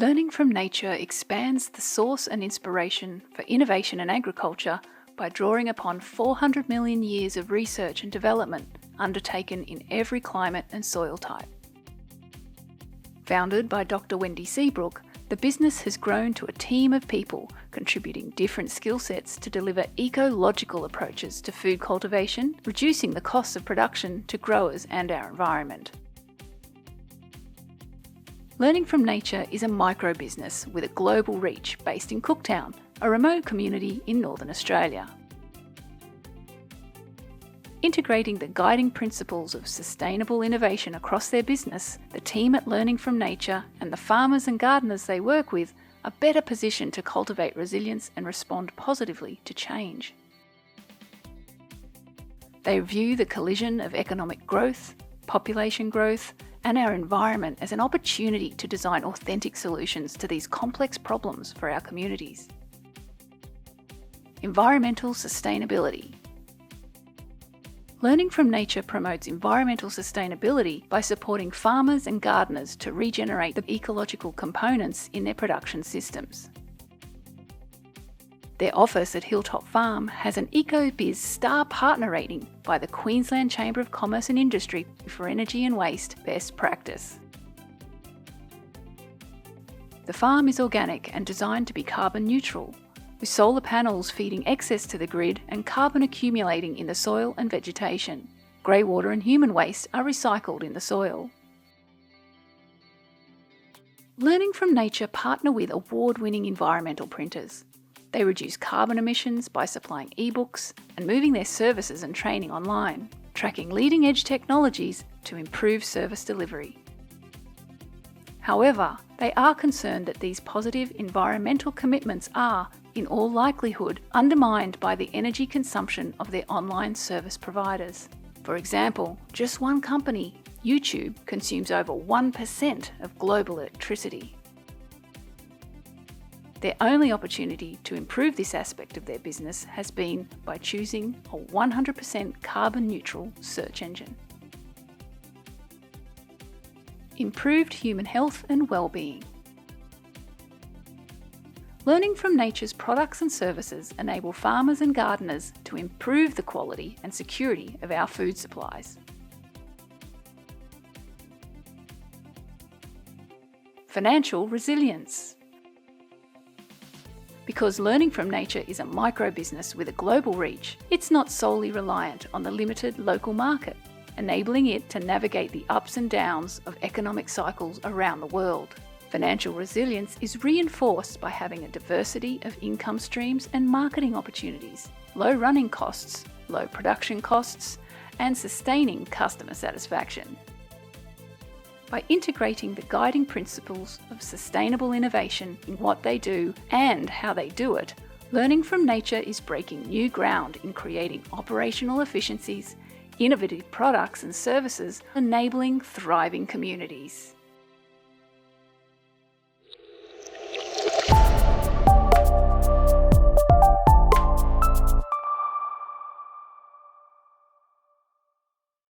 Learning from nature expands the source and inspiration for innovation in agriculture by drawing upon 400 million years of research and development undertaken in every climate and soil type. Founded by Dr. Wendy, the business has grown to a team of people contributing different skill sets to deliver ecological approaches to food cultivation, reducing the costs of production to growers and our environment. Learning from Nature is a micro-business with a global reach based in Cooktown, a remote community in Northern Australia. Integrating the guiding principles of sustainable innovation across their business, the team at Learning from Nature and the farmers and gardeners they work with are better positioned to cultivate resilience and respond positively to change. They view the collision of economic growth, population growth, and our environment as an opportunity to design authentic solutions to these complex problems for our communities. Environmental sustainability. Learning from Nature promotes environmental sustainability by supporting farmers and gardeners to regenerate the ecological components in their production systems. Their office at Hilltop Farm has an EcoBiz Star Partner rating by the Queensland Chamber of Commerce and Industry for energy and waste best practice. The farm is organic and designed to be carbon neutral, with solar panels feeding excess to the grid and carbon accumulating in the soil and vegetation. Grey water and human waste are recycled in the soil. Learning from Nature partner with award-winning environmental printers. They reduce carbon emissions by supplying ebooks and moving their services and training online, tracking leading-edge technologies to improve service delivery. However, they are concerned that these positive environmental commitments are, in all likelihood, undermined by the energy consumption of their online service providers. For example, just one company, YouTube, consumes over 1% of global electricity. Their only opportunity to improve this aspect of their business has been by choosing a 100% carbon neutral search engine. Improved human health and well-being. Learning from Nature's products and services enable farmers and gardeners to improve the quality and security of our food supplies. Financial resilience. Because Learning from Nature is a micro-business with a global reach, it's not solely reliant on the limited local market, enabling it to navigate the ups and downs of economic cycles around the world. Financial resilience is reinforced by having a diversity of income streams and marketing opportunities, low running costs, low production costs, and sustaining customer satisfaction. By integrating the guiding principles of sustainable innovation in what they do and how they do it, Learning from Nature is breaking new ground in creating operational efficiencies, innovative products and services, enabling thriving communities.